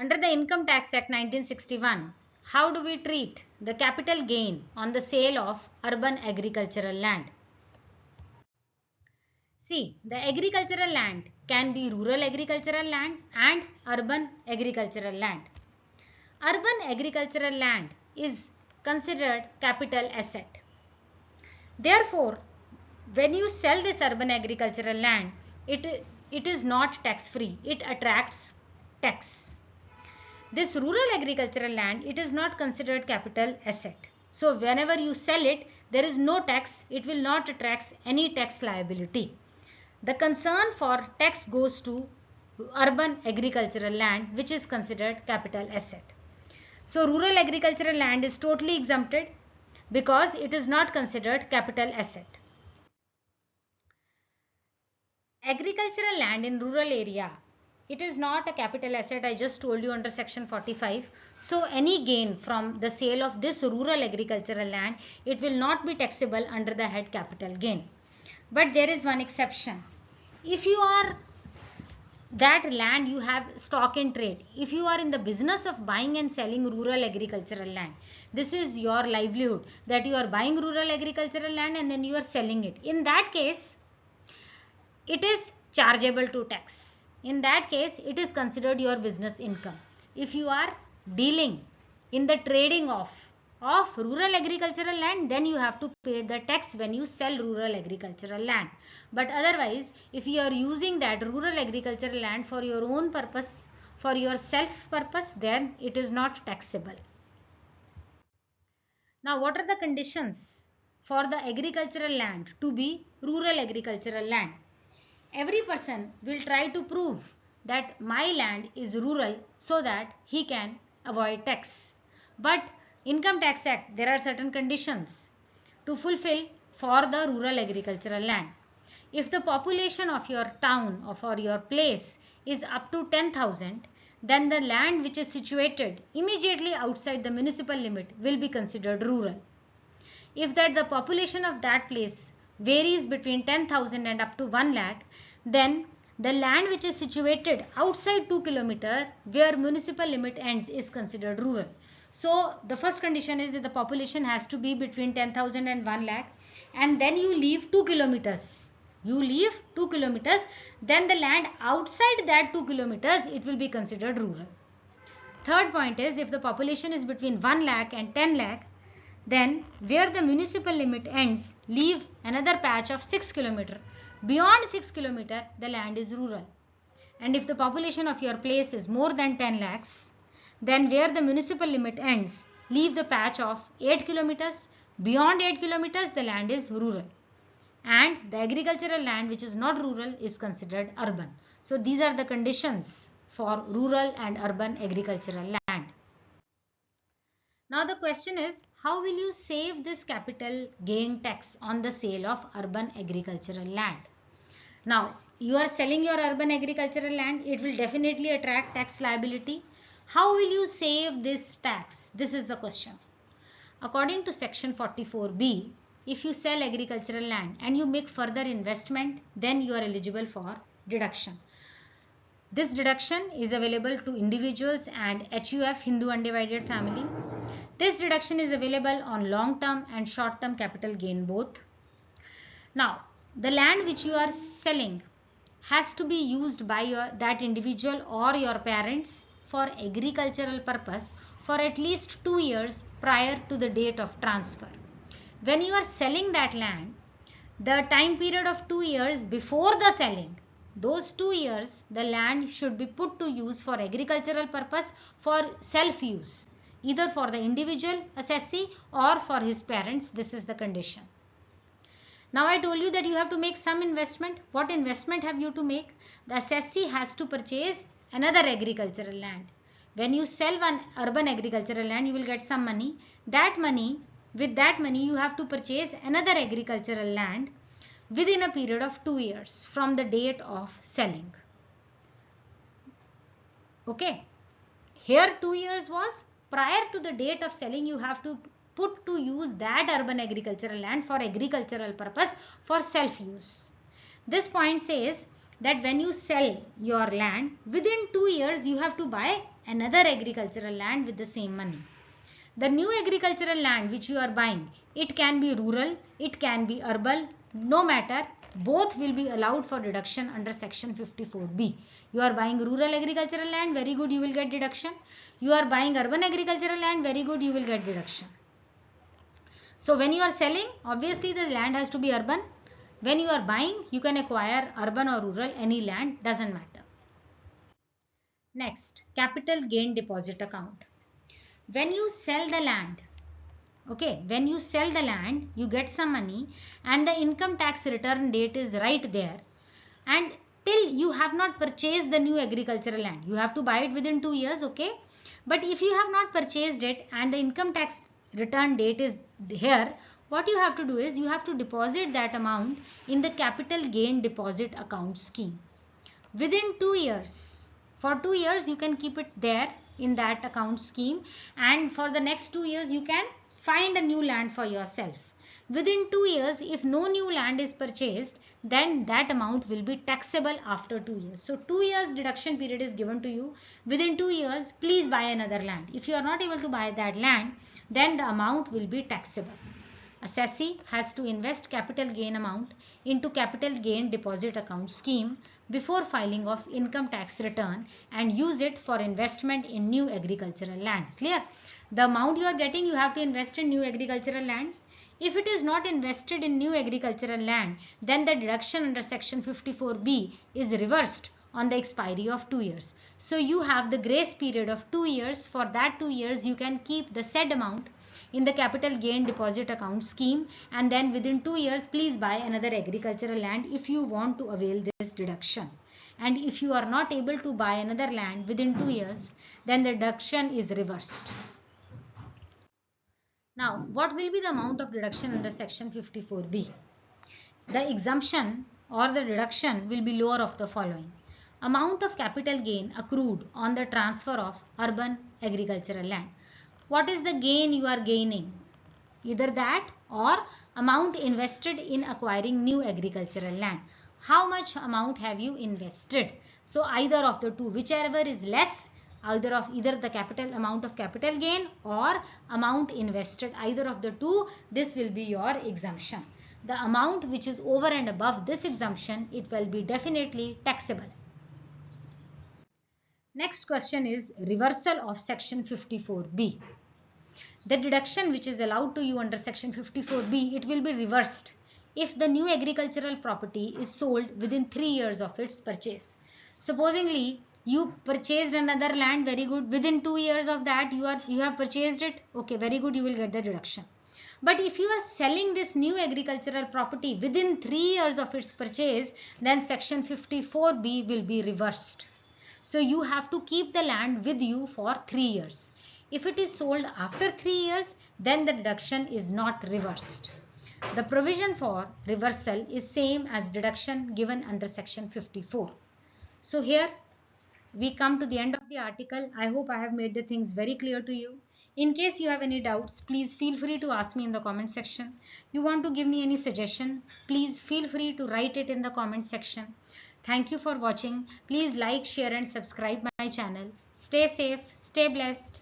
Under the Income Tax Act 1961, how do we treat the capital gain on the sale of urban agricultural land? See, the agricultural land can be rural agricultural land and urban agricultural land. Urban agricultural land is considered capital asset. Therefore, when you sell this urban agricultural land, it is not tax free. It attracts tax. This rural agricultural land, it is not considered capital asset. So whenever you sell it, there is no tax. It will not attract any tax liability. The concern for tax goes to urban agricultural land, which is considered capital asset. So rural agricultural land is totally exempted because it is not considered capital asset. Agricultural land in rural area, it is not a capital asset. I just told you under section 45. So any gain from the sale of this rural agricultural land, it will not be taxable under the head capital gain. But there is one exception. If you are that land, you have stock in trade, if you are in the business of buying and selling rural agricultural land, this is your livelihood, that you are buying rural agricultural land and then you are selling it. In that case, it is chargeable to tax. In that case, it is considered your business income. If you are dealing in the trading of rural agricultural land, then you have to pay the tax when you sell rural agricultural land. But otherwise, if you are using that rural agricultural land for your own purpose, for your self purpose, then it is not taxable. Now, what are the conditions for the agricultural land to be rural agricultural land? Every person will try to prove that my land is rural so that he can avoid tax. But Income Tax Act, there are certain conditions to fulfill for the rural agricultural land. If the population of your town or your place is up to 10,000, then the land which is situated immediately outside the municipal limit will be considered rural. If that the population of that place varies between 10,000 and up to 1 lakh, then the land which is situated outside 2 km where municipal limit ends is considered rural. So the first condition is that the population has to be between 10,000 and 1 lakh, and then you leave 2 kilometers. You leave 2 kilometers, then the land outside that 2 kilometers, it will be considered rural. Third point is, if the population is between 1 lakh and 10 lakh, then where the municipal limit ends, leave another patch of 6 km. Beyond 6 km, the land is rural. And if the population of your place is more than 10 lakhs, then where the municipal limit ends, leave the patch of 8 km. Beyond 8 km, the land is rural. And the agricultural land which is not rural is considered urban. So these are the conditions for rural and urban agricultural land. Now the question is, how will you save this capital gain tax on the sale of urban agricultural land? Now, you are selling your urban agricultural land, it will definitely attract tax liability. How will you save this tax? This is the question. According to section 44B, if you sell agricultural land and you make further investment, then you are eligible for deduction. This deduction is available to individuals and HUF, Hindu Undivided Family. This deduction is available on long-term and short-term capital gain both. Now, the land which you are selling has to be used by that individual or your parents for agricultural purpose for at least 2 years prior to the date of transfer. When you are selling that land, the time period of 2 years before the selling, those 2 years the land should be put to use for agricultural purpose for self-use, either for the individual assessee or for his parents. This is the condition. Now I told you that you have to make some investment. What investment have you to make? The assessee has to purchase another agricultural land. When you sell one urban agricultural land, you will get some money. With that money you have to purchase another agricultural land within a period of 2 years from the date of selling. Okay. Here 2 years was prior to the date of selling. You have to put to use that urban agricultural land for agricultural purpose for self-use. This point says that when you sell your land, within 2 years you have to buy another agricultural land with the same money. The new agricultural land which you are buying, it can be rural, it can be urban, no matter, both will be allowed for deduction under section 54B. You are buying rural agricultural land, very good, you will get deduction. You are buying urban agricultural land, very good, you will get deduction. So when you are selling, obviously the land has to be urban. When you are buying, you can acquire urban or rural, any land, doesn't matter. Next, capital gain deposit account. When you sell the land, okay, when you sell the land, you get some money and the income tax return date is right there, and till you have not purchased the new agricultural land, you have to buy it within 2 years, okay. But if you have not purchased it and the income tax return date is here, what you have to do is you have to deposit that amount in the capital gain deposit account scheme within 2 years. For 2 years you can keep it there in that account scheme, and for the next 2 years you can find a new land for yourself. Within 2 years, if no new land is purchased, then that amount will be taxable after 2 years. So 2 years deduction period is given to you. Within 2 years, please buy another land. If you are not able to buy that land, then the amount will be taxable. Assessee has to invest capital gain amount into capital gain deposit account scheme before filing of income tax return and use it for investment in new agricultural land. Clear? The amount you are getting, you have to invest in new agricultural land. If it is not invested in new agricultural land, then the deduction under section 54B is reversed on the expiry of 2 years. So you have the grace period of 2 years. For that 2 years, you can keep the said amount in the capital gain deposit account scheme, and then within 2 years please buy another agricultural land if you want to avail this deduction. And if you are not able to buy another land within 2 years, then the deduction is reversed. Now, what will be the amount of deduction under section 54B? The exemption or the deduction will be lower of the following. Amount of capital gain accrued on the transfer of urban agricultural land. What is the gain you are gaining? Either that or amount invested in acquiring new agricultural land. How much amount have you invested? So either of the two, whichever is less, either the capital amount of capital gain or amount invested, either of the two, this will be your exemption. The amount which is over and above this exemption, it will be definitely taxable. Next question is reversal of section 54B. The deduction which is allowed to you under section 54B, it will be reversed if the new agricultural property is sold within 3 years of its purchase. Supposingly you purchased another land, very good, within 2 years of that you have purchased it, okay, very good, you will get the deduction. But if you are selling this new agricultural property within 3 years of its purchase, then section 54B will be reversed. So you have to keep the land with you for 3 years. If it is sold after 3 years, then the deduction is not reversed. The provision for reversal is same as deduction given under section 54. So here we come to the end of the article. I hope I have made the things very clear to you. In case you have any doubts, please feel free to ask me in the comment section. You want to give me any suggestion, please feel free to write it in the comment section. Thank you for watching. Please like, share and subscribe my channel. Stay safe, stay blessed.